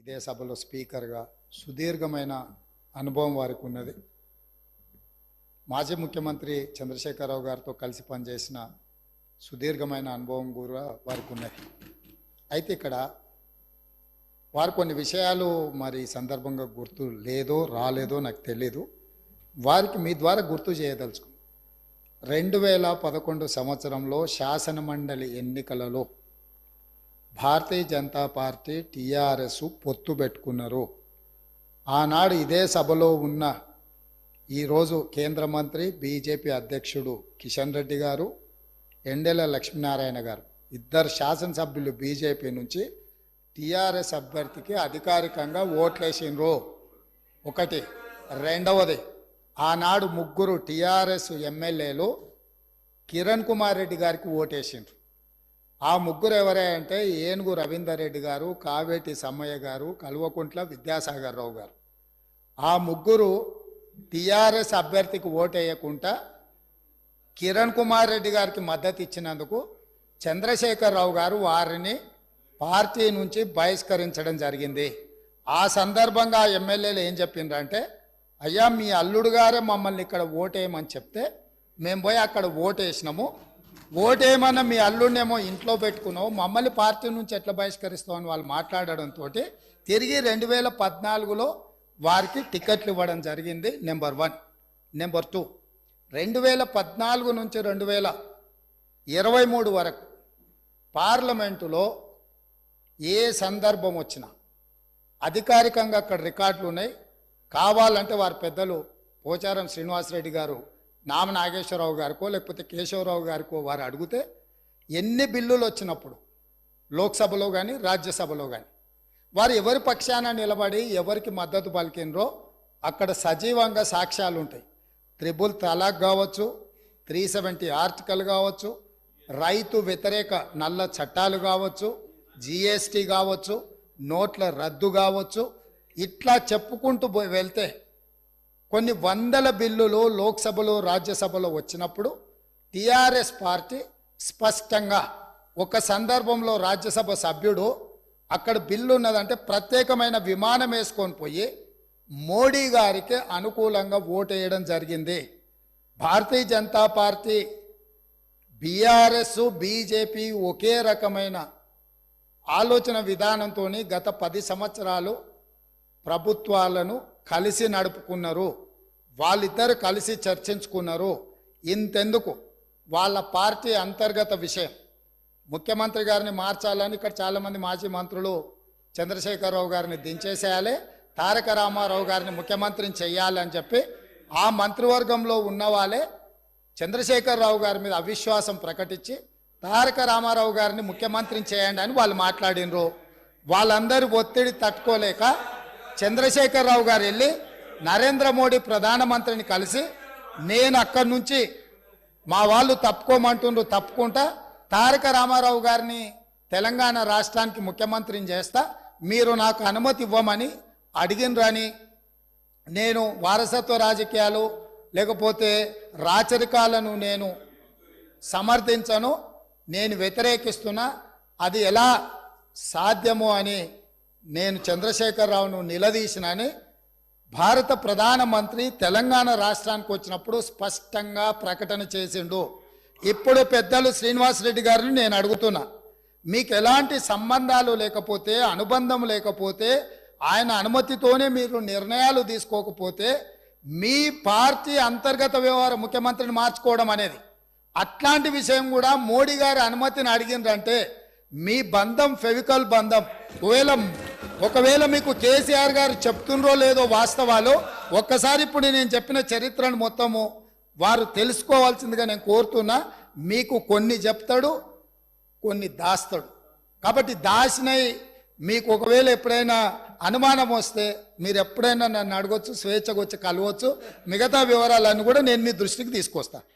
ఇదే సభలో స్పీకర్గా సుదీర్ఘమైన అనుభవం వారికి ఉన్నది. మాజీ ముఖ్యమంత్రి చంద్రశేఖరరావు గారితో కలిసి పనిచేసిన సుదీర్ఘమైన అనుభవం కూడా వారికి ఉన్నది. అయితే ఇక్కడ వారు కొన్ని విషయాలు మరి సందర్భంగా గుర్తు లేదో రాలేదో నాకు తెలీదు. వారికి మీ ద్వారా గుర్తు చేయదలుచుకున్నాను. 2011 సంవత్సరంలో శాసనమండలి ఎన్నికలలో భారతీయ జనతా పార్టీ టీఆర్ఎస్ పొత్తు పెట్టుకున్నారు. ఆనాడు ఇదే సభలో ఉన్న ఈరోజు కేంద్ర మంత్రి బీజేపీ అధ్యక్షుడు కిషన్ రెడ్డి గారు, ఎండెల లక్ష్మీనారాయణ గారు, ఇద్దరు శాసనసభ్యులు బీజేపీ నుంచి టీఆర్ఎస్ అభ్యర్థికి అధికారికంగా ఓట్లేసినరు. ఒకటి. రెండవది, ఆనాడు ముగ్గురు టీఆర్ఎస్ ఎమ్మెల్యేలు కిరణ్ కుమార్ రెడ్డి గారికి ఓటేసిండ్రు. ఆ ముగ్గురు ఎవరంటే ఏనుగు రవీందర్ రెడ్డి గారు, కావేటి సమ్మయ్య గారు, కల్వకుంట్ల విద్యాసాగర్ రావు గారు. ఆ ముగ్గురు టీఆర్ఎస్ అభ్యర్థికి ఓటేయకుండా కిరణ్ కుమార్ రెడ్డి గారికి మద్దతు ఇచ్చినందుకు చంద్రశేఖరరావు గారు వారిని పార్టీ నుంచి బహిష్కరించడం జరిగింది. ఆ సందర్భంగా ఎమ్మెల్యేలు ఏం చెప్పిండ్రంటే, అయ్యా మీ అల్లుడు గారే మమ్మల్ని ఇక్కడ ఓటేయమని చెప్తే మేము పోయి అక్కడ ఓటేసినాము, ఓటేయమన్న మీ అల్లుడినేమో ఇంట్లో పెట్టుకున్నావు, మమ్మల్ని పార్టీ నుంచి ఎట్లా బహిష్కరిస్తామని వాళ్ళు మాట్లాడడంతో తిరిగి 2014లో వారికి టికెట్లు ఇవ్వడం జరిగింది. నెంబర్ 1. నెంబర్ 2, 2014 నుంచి 2023 వరకు పార్లమెంటులో ఏ సందర్భం వచ్చినా అధికారికంగా అక్కడ రికార్డులు ఉన్నాయి. కావాలంటే వారి పెద్దలు పోచారం శ్రీనివాసరెడ్డి గారు, నామ నాగేశ్వరరావు గారికో లేకపోతే కేశవరావు గారికో వారు అడిగితే ఎన్ని బిల్లులు వచ్చినప్పుడు లోక్సభలో కానీ రాజ్యసభలో కానీ వారు ఎవరి పక్షాన నిలబడి ఎవరికి మద్దతు పలికినరో అక్కడ సజీవంగా సాక్ష్యాలు ఉంటాయి. 3 తలాక్ కావచ్చు, 370 ఆర్టికల్ కావచ్చు, రైతు వ్యతిరేక నల్ల చట్టాలు కావచ్చు, జిఎస్టీ కావచ్చు, నోట్ల రద్దు కావచ్చు, ఇట్లా చెప్పుకుంటూ వెళ్తే కొన్ని వందల బిల్లులు లోక్సభలో రాజ్యసభలో వచ్చినప్పుడు టీఆర్ఎస్ పార్టీ స్పష్టంగా ఒక సందర్భంలో రాజ్యసభ సభ్యుడు అక్కడ బిల్లు ఉన్నదంటే ప్రత్యేకమైన విమానం వేసుకొని పోయి మోడీ గారికి అనుకూలంగా ఓటేయడం జరిగింది. Bharatiya Janata party, BRS, BJP ఒకే రకమైన ఆలోచన విధానంతో గత 10 సంవత్సరాలు ప్రభుత్వాలను కలిసి నడుపుకున్నారు. వాళ్ళిద్దరు కలిసి చర్చించుకున్నారు. ఇంతెందుకు, వాళ్ళ పార్టీ అంతర్గత విషయం ముఖ్యమంత్రి గారిని మార్చాలని ఇక్కడ చాలామంది మాజీ మంత్రులు చంద్రశేఖరరావు గారిని దించేసేయాలి, తారక రామారావు గారిని ముఖ్యమంత్రిని చెయ్యాలని చెప్పి ఆ మంత్రివర్గంలో ఉన్న వాళ్ళే చంద్రశేఖరరావు గారి మీద అవిశ్వాసం ప్రకటించి తారక రామారావు గారిని ముఖ్యమంత్రిని చేయండి అని వాళ్ళు మాట్లాడినరు. వాళ్ళందరూ ఒత్తిడి తట్టుకోలేక చంద్రశేఖరరావు గారు వెళ్ళి నరేంద్ర మోడీ ప్రధానమంత్రిని కలిసి, నేను అక్కడి నుంచి మా వాళ్ళు తప్పుకోమంటుండ్రు, తప్పుకుంటా తారక రామారావు గారిని తెలంగాణ రాష్ట్రానికి ముఖ్యమంత్రిని చేస్తా, మీరు నాకు అనుమతి ఇవ్వమని అడిగినరని, నేను వారసత్వ రాజకీయాలు లేకపోతే రాచరికాలను నేను సమర్థించను, నేను వ్యతిరేకిస్తున్నా, అది ఎలా సాధ్యమో అని నేను చంద్రశేఖరరావును నిలదీసినని భారత ప్రధానమంత్రి తెలంగాణ రాష్ట్రానికి వచ్చినప్పుడు స్పష్టంగా ప్రకటన చేసిండు. ఇప్పుడు పెద్దలు శ్రీనివాసరెడ్డి గారిని నేను అడుగుతున్నా, మీకు ఎలాంటి సంబంధాలు లేకపోతే, అనుబంధం లేకపోతే, ఆయన అనుమతితోనే మీరు నిర్ణయాలు తీసుకోకపోతే మీ పార్టీ అంతర్గత వ్యవహార ముఖ్యమంత్రిని మార్చుకోవడం అనేది, అట్లాంటి విషయం కూడా మోడీ గారి అనుమతిని అడిగిందంటే మీ బంధం ఫెవికల్ బంధం. ఒకవేళ మీకు కేసీఆర్ గారు చెప్తుండ్రో లేదో వాస్తవాలు ఒక్కసారి ఇప్పుడు నేను చెప్పిన చరిత్రను మొత్తము వారు తెలుసుకోవాల్సిందిగా నేను కోరుతున్నా. మీకు కొన్ని చెప్తాడు, కొన్ని దాస్తాడు. కాబట్టి దాసినై మీకు ఒకవేళ ఎప్పుడైనా అనుమానం వస్తే మీరు ఎప్పుడైనా నన్ను అడగొచ్చు, స్వేచ్ఛగా వచ్చి కలవచ్చు. మిగతా వివరాలన్నీ కూడా నేను మీ దృష్టికి తీసుకొస్తాను.